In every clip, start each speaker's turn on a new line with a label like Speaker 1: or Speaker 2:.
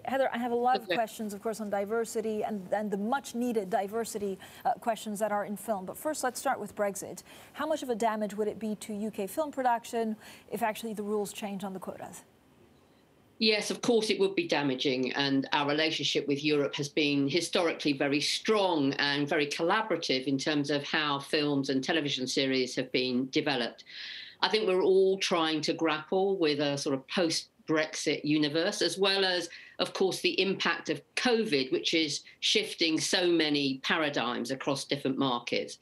Speaker 1: Heather, I have a lot of questions, of course, on diversity and the much-needed diversity questions that are in film. But first, let's start with Brexit. How much of a damage would it be to UK film production if actually the rules change on the quotas?
Speaker 2: Yes, of course it would be damaging, and our relationship with Europe has been historically very strong and very collaborative in terms of how films and television series have been developed. I think we're all trying to grapple with a sort of post-Brexit universe, as well as, of course, the impact of COVID, which is shifting so many paradigms across different markets.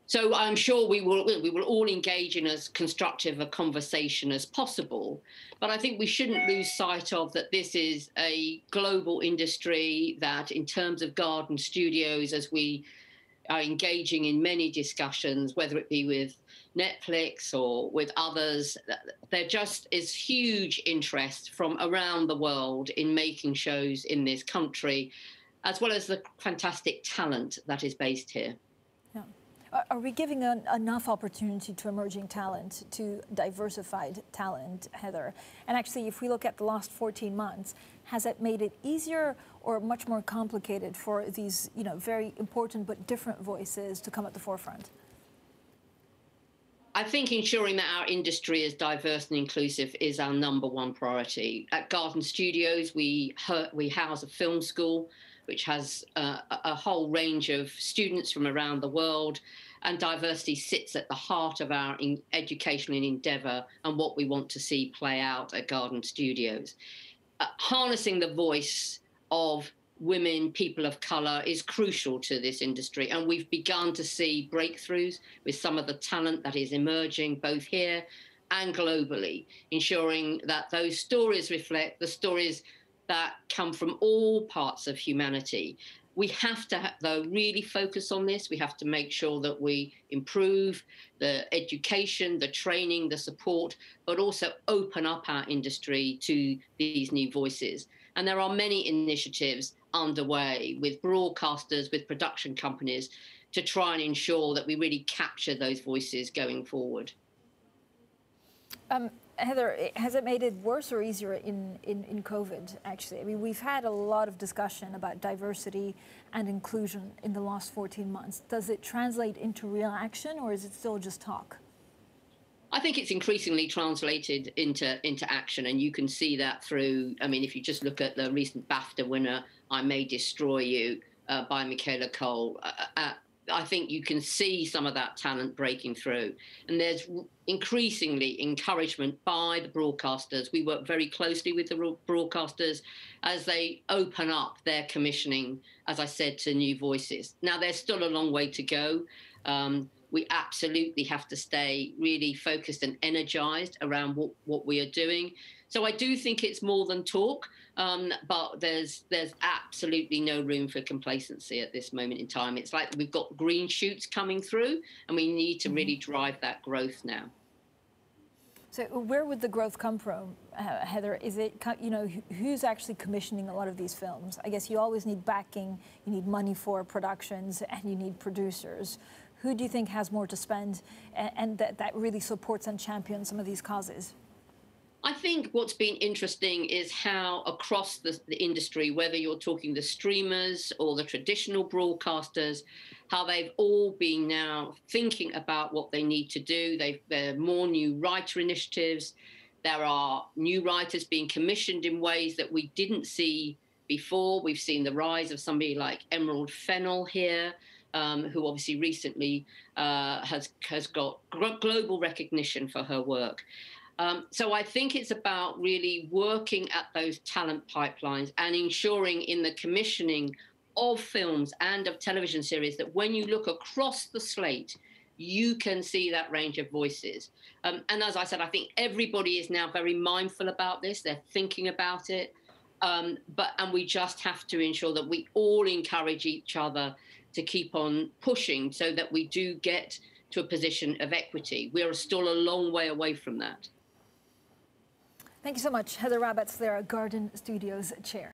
Speaker 2: So I'm sure we will all engage in as constructive a conversation as possible. But I think we shouldn't lose sight of that this is a global industry, that in terms of garden studios, as we are engaging in many discussions, whether it be with Netflix or with others, there just is huge interest from around the world in making shows in this country, as well as the fantastic talent that is based here.
Speaker 1: Yeah. Are we giving enough opportunity to emerging talent, to diversified talent, Heather? And actually, if we look at the last 14 months, has it made it easier or much more complicated for these, very important but different voices to come at the forefront?
Speaker 2: I think ensuring that our industry is diverse and inclusive is our #1 priority. At Garden Studios, we house a film school which has a whole range of students from around the world, and diversity sits at the heart of our educational endeavour and what we want to see play out at Garden Studios. Harnessing the voice of women, people of colour, is crucial to this industry, and we've begun to see breakthroughs with some of the talent that is emerging both here and globally, ensuring that those stories reflect the stories that come from all parts of humanity. We have to, though, really focus on this. We have to make sure that we improve the education, the training, the support, but also open up our industry to these new voices. And there are many initiatives underway with broadcasters, with production companies, to try and ensure that we really capture those voices going forward.
Speaker 1: Heather, has it made it worse or easier in COVID, actually? I mean, we've had a lot of discussion about diversity and inclusion in the last 14 months. Does it translate into real action, or is it still just talk?
Speaker 2: I think it's increasingly translated into action, and you can see that through, if you just look at the recent BAFTA winner, I May Destroy You, by Michaela Cole. I think you can see some of that talent breaking through. And there's increasingly encouragement by the broadcasters. We work very closely with the broadcasters as they open up their commissioning, as I said, to new voices. Now, there's still a long way to go. We absolutely have to stay really focused and energized around what we are doing. So I do think it's more than talk, but there's absolutely no room for complacency at this moment in time. It's like we've got green shoots coming through, and we need to really drive that growth now.
Speaker 1: So where would the growth come from, Heather? Is it, who's actually commissioning a lot of these films? I guess you always need backing, you need money for productions, and you need producers. Who do you think has more to spend and that really supports and champions some of these causes?
Speaker 2: I think what's been interesting is how across the industry, whether you're talking the streamers or the traditional broadcasters, how they've all been now thinking about what they need to do. There are more new writer initiatives. There are new writers being commissioned in ways that we didn't see before. We've seen the rise of somebody like Emerald Fennell here, who obviously recently has got global recognition for her work. So I think it's about really working at those talent pipelines and ensuring in the commissioning of films and of television series that when you look across the slate, you can see that range of voices. And as I said, I think everybody is now very mindful about this. They're thinking about it. And we just have to ensure that we all encourage each other to keep on pushing so that we do get to a position of equity. We are still a long way away from that.
Speaker 1: Thank you so much, Heather Rabbatts, there at Garden Studios Chair.